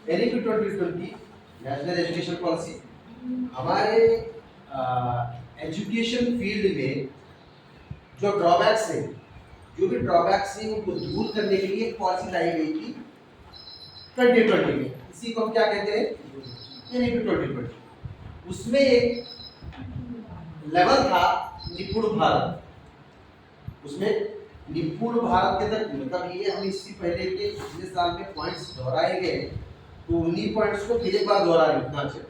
NEP 2020 national education policy हमारे education field में जो ड्रॉबैक्स है, जो भी ड्रॉबैक्स है उनको दूर करने के लिए एक पॉलिसी लाई गई थी 2020 में। इसी को हम क्या कहते हैं, एनईपी 2020। उसमें एक लेवल था निपुण भारत। उसमें निपुण भारत के तहत मतलब ये हम इससे पहले के पिछले साल में पॉइंट्स दोहराए गए, तो उन्हीं पॉइंट्स को फिर एक बार दोहरा लिखना चाहिए।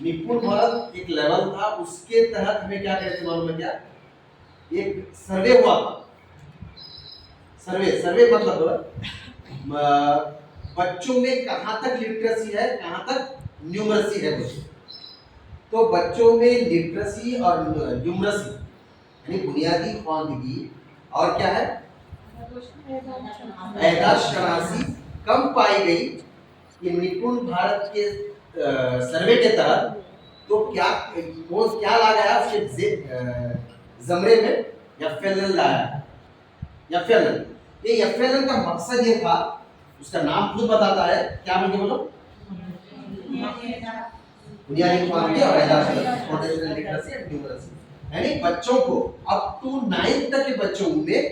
निपुण भारत एक लेवल था, उसके तहत हमें क्या कहते हैं मालूम है क्या, एक सर्वे हुआ था। सर्वे मतलब बच्चों में कहाँ तक लिटरेसी है, कहाँ तक न्यूमरसी है बच्चों। तो बच्चों में लिटरेसी और न्यूमरसी यानी बुनियादी ख्वानदगी और क्या है एदाशनासी कम पाई गई कि निपुण भारत के सर्वे के तहत। तो क्या वो क्या ला गया उसके जमरे में एफएलएल लाया। एफएलएल, ये एफएलएल का मकसद ये था, उसका नाम खुद बताता है, क्या बोल के बोलो, बुनियादी ख्वानदगी और फाउंडेशनल लिटरेसी एंड न्यूमरसी। यानी बच्चों को अप टू 9th तक के बच्चों में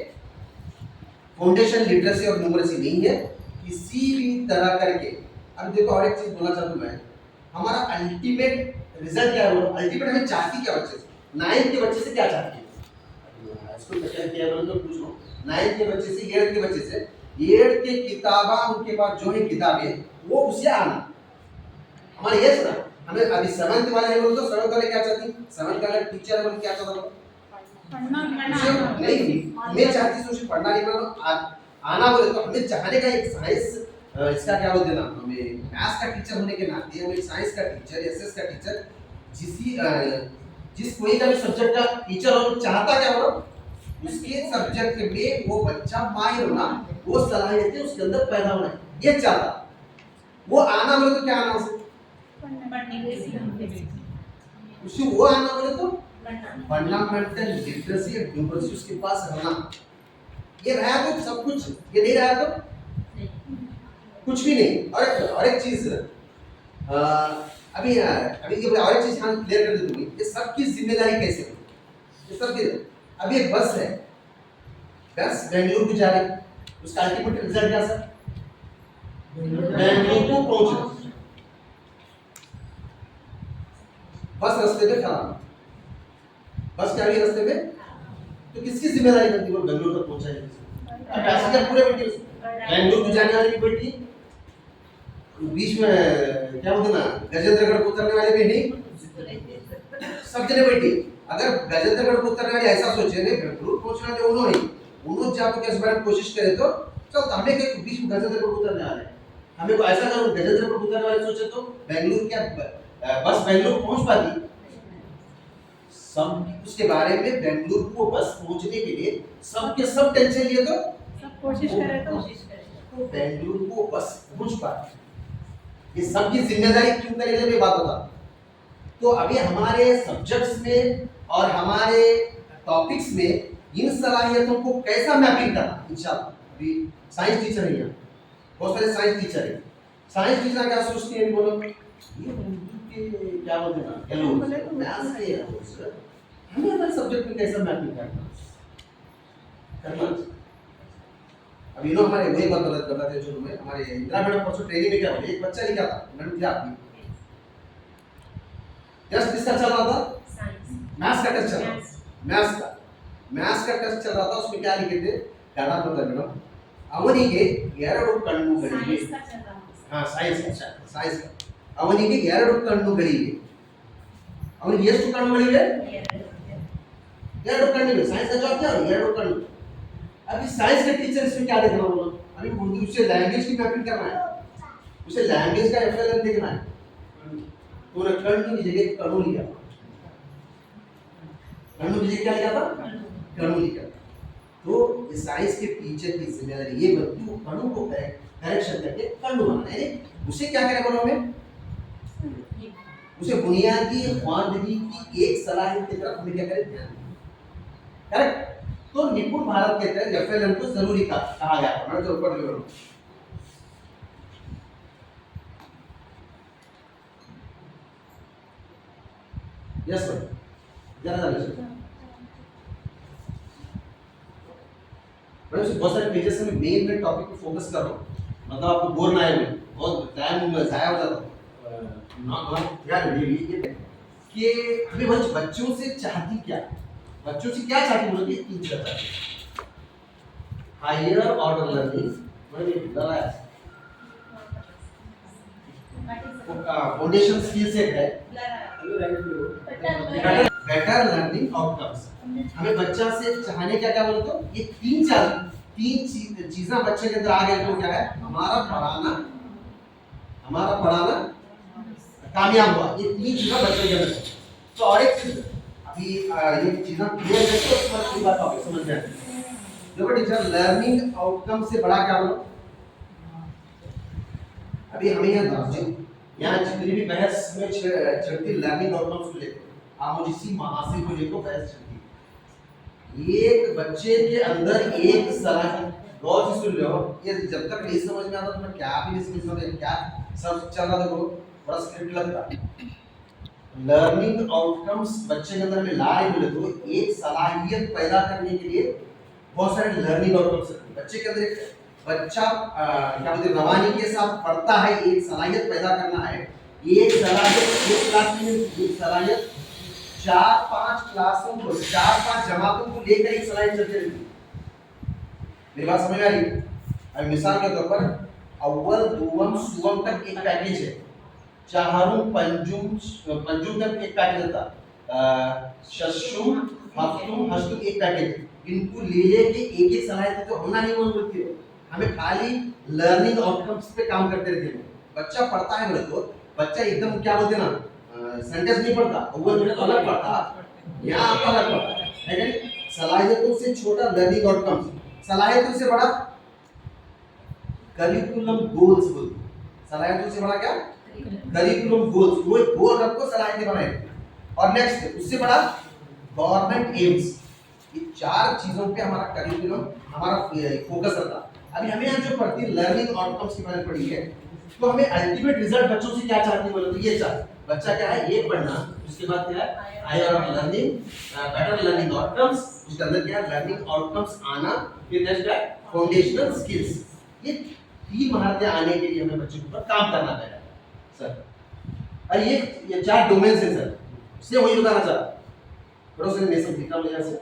फाउंडेशन लिटरेसी और न्यूमरसी नहीं है किसी भी तरह करके। अब देखो और एक चीज बोलना चाहता हूं मैं, हमारा अल्टीमेट रिजल्ट क्या है, वो अल्टीमेट हमें चाहती क्या बच्चे से, 9th के बच्चे से क्या चाहती है, इसको क्या बोलो तो पूछ लो। 9th के बच्चे से 8th के बच्चे से 8th के किताबा उनके पास जो है किताबें वो उसे आना। हमारे ये सुना हमें अभी 7th वाले हैं बोलो तो 7th वाले क्या चाहती, 7th वाले टीचर बोल क्या चाहता बोलो नहीं, मैं चाहती सोच पढ़ना लिखना तो आना बोले तो हमें चाहने का एक साइंस इसका क्या बोलते ना, हमें मैथ्स का टीचर होने के नाते हमें साइंस का टीचर, एसएस का टीचर, जिस कोई का भी सब्जेक्ट का टीचर हो चाहता क्या हो उसके सब्जेक्ट में वो बच्चा माहिर होना, वो सलाहियतें उसके अंदर पैदा होना, ये चाहता। वो आना बोले तो क्या आना उसे वो आना बोले तो फंडामेंटल लिटरेसी और न्यूमरसी उसके पास रहना। ये रहा तो सब कुछ, ये नहीं रहा तो कुछ भी नहीं। और एक चीज अभी ये और एक चीज हम क्लियर कर देते हैं, ये सबकी जिम्मेदारी कैसे होगी, ये सबकी। अभी एक बस है, बस बेंगलुरु को जा रही है, उसका अल्टीमेट रिजल्ट क्या सर, बेंगलुरु को पहुंचना। बस रास्ते पे खराब, बस क्या हुई रास्ते पे, तो किसकी जिम्मेदारी बनती है वो बेंगलुरु तक पहुंचाएगी। पैसेंजर पूरे बैठे बेंगलुरु को जाने वाली भी बैठी, बीच में क्या बोलते ना गजेंद्रगढ़ को उतरने वाले भी नहीं, सब जने बैठी। अगर गजेंद्रगढ़ को उतरने वाले ऐसा सोचे नहीं बेंगलुरु पहुंचना जो उन्होंने जाकर के इस बारे में कोशिश करे तो चल हमें के बीच में गजेंद्रगढ़ को उतरने वाले, हमें को ऐसा करो गजेंद्रगढ़ को उतरने वाले सोचे तो बेंगलुरु क्या बस बेंगलुरु पहुंच पाती। सब उसके बारे में बेंगलुरु को बस पहुंचने के लिए सबके सब टेंशन लिए तो सब कोशिश करे तो बेंगलुरु को बस पहुंच पाती। ये सबकी जिम्मेदारी क्यों करेंगे मैं बात बता। तो अभी हमारे सब्जेक्ट्स में और हमारे टॉपिक्स में इन सलाहियतों को कैसा मैपिंग करना इंशाल्लाह। अभी साइंस टीचर है, बहुत सारे साइंस टीचर है, साइंस टीचर क्या सोचती है बोलो ये क्या बोलते हैं मैथ्स है हमें हमारे सब्जेक्ट में कैसा मैपिंग करना। अब ये लोग हमारे वही बात बताते हैं जो में हमारे इंदिरा मैडम परसों ट्रेनिंग में क्या बोले, एक बच्चा लिखा था मैडम थी आपकी टेस्ट किसका चल रहा था, मैथ्स का टेस्ट चल रहा था, मैथ्स का टेस्ट चल रहा था। उसमें क्या लिखे थे क्या नाम बता मैडम, ಅವನಿಗೆ ಎರಡು ಕಣ್ಣುಗಳಿವೆ, हाँ साइंस का ಅವನಿಗೆ ಎರಡು ಕಣ್ಣುಗಳಿವೆ, ಅವನಿಗೆ ಎಷ್ಟು ಕಣ್ಣುಗಳಿವೆ, ಎರಡು ಕಣ್ಣುಗಳಿವೆ। साइंस का जॉब क्या है, ಎರಡು कಣ್ಣು। अभी साइंस के टीचर इसमें क्या देखना बोलो, अभी उर्दू से लैंग्वेज की मैपिंग करना है, उसे लैंग्वेज का एफएलएल देखना है, तो ना कಣ್ಣು की जगह कणु लिया, कणु की जगह क्या लिखा था, कणु लिखा। तो ये साइंस के टीचर की जिम्मेदारी ये बनती है कणु को करेक्शन करके कणु बनाना है। उसे क्या करें बोलो हमें, उसे बुनियादी ख्वानदगी की एक सलाहियत की तरफ हमें क्या करें ध्यान दें, करेक्ट। तो निपुण भारत के तहत एफएलएल को जरूरी कहा गया था। मैं तो ऊपर यस सर जरा जाने से मैंने बहुत सारे पेजेस में मेन टॉपिक पे फोकस कर रहा हूँ, मतलब आपको बोर ना आए, बहुत टाइम ज़ाया हो जाता है ना यार ये कि हमें बच्चों से चाहती क्या, बच्चों से क्या चाहती बोलती है, तीन चाहता है higher order learning, foundation skills एक है, बेटर लर्निंग आउटकम्स। हमें बच्चा से चाहने क्या क्या बोले तो ये तीन चीजें बच्चे के अंदर आ गए तो क्या है, हमारा पढ़ाना कामयाब हुआ, ये तीन चीजें बच्चे के अंदर। तो और एक चीज अभी ये चीजें क्लियर करके उसके बाद पूरी बात टॉपिक समझ में आती है। देखो टीचर, लर्निंग आउटकम से बड़ा क्या बोलो, अभी हमें यहाँ जितनी भी बहस में चलती लर्निंग आउटकम्स को लेकर, आमोजिसी हासिल को लेकर बहस चलती है। एक बच्चे के अंदर एक सलाह, गौर से सुन लो, ये जब तक नहीं समझ में आता तो मैं क्या भी नहीं समझ में क्या सब चल रहा था, बड़ा स्क्रिप्ट लगता। लर्निंग आउटकम्स बच्चे के अंदर में ला रहे बोले तो एक सलाहियत पैदा करने के लिए बहुत सारे लर्निंग आउटकम्स बच्चे के अंदर। बच्चा क्या बोलते हैं, रवानी के साथ पढ़ता है, एक सलाहियत पैदा करना है। एक सलाहियत एक क्लास में, एक सलाहियत 4-5 क्लासों को, 4-5 जमातों को लेकर एक सलाहियत चलती रहती है। मेरी बात समझ आ रही है? अब मिसाल के तौर पर अव्वल दुवम सुवम तक एक पैकेज है, चाहरुम पंजुम तक एक पैकेज था, शशुम हफ्तुम हश्तुम एक पैकेज। इनको ले के एक एक सलाहियत तो होना नहीं बोलती है, हमें खाली लर्निंग आउटकम्स पे काम करते रहते हैं। बच्चा पढ़ता है बोले तो बच्चा एकदम क्या बोलते हैं ना, सेंटेंस नहीं पढ़ता, अव्वल मिनट अलग पढ़ता, यहाँ आपका अलग पढ़ता है, लेकिन सलाहियतों से छोटा लर्निंग आउटकम्स, सलाहियतों से बड़ा करिकुलम गोल्स बोलते हैं। सलाहियतों से बड़ा क्या, करिकुलम गोल्स, वो गोल रखो सलाहियतें बनाए। और नेक्स्ट उससे बड़ा गवर्नमेंट एम्स। ये चार चीजों पे हमारा करिकुलम, हमारा फोकस रहता। अभी हमें यहाँ जो पढ़ती है लर्निंग आउटकम्स की बारे में पढ़ी है, तो हमें अल्टीमेट रिजल्ट बच्चों से क्या चाहती है बोले तो ये चाहते, बच्चा क्या है, ये पढ़ना, उसके बाद क्या है higher learning, better learning outcomes, उसके अंदर क्या है लर्निंग आउटकम्स आना, फिर नेक्स्ट है फाउंडेशनल स्किल्स। ये तीन महारतें आने के लिए हमें बच्चे के ऊपर काम करना पड़ेगा सर। और ये चार डोमेन्स हैं सर, इसलिए वही बताना चाहता, थोड़ा सा नहीं समझ मुझे यहाँ से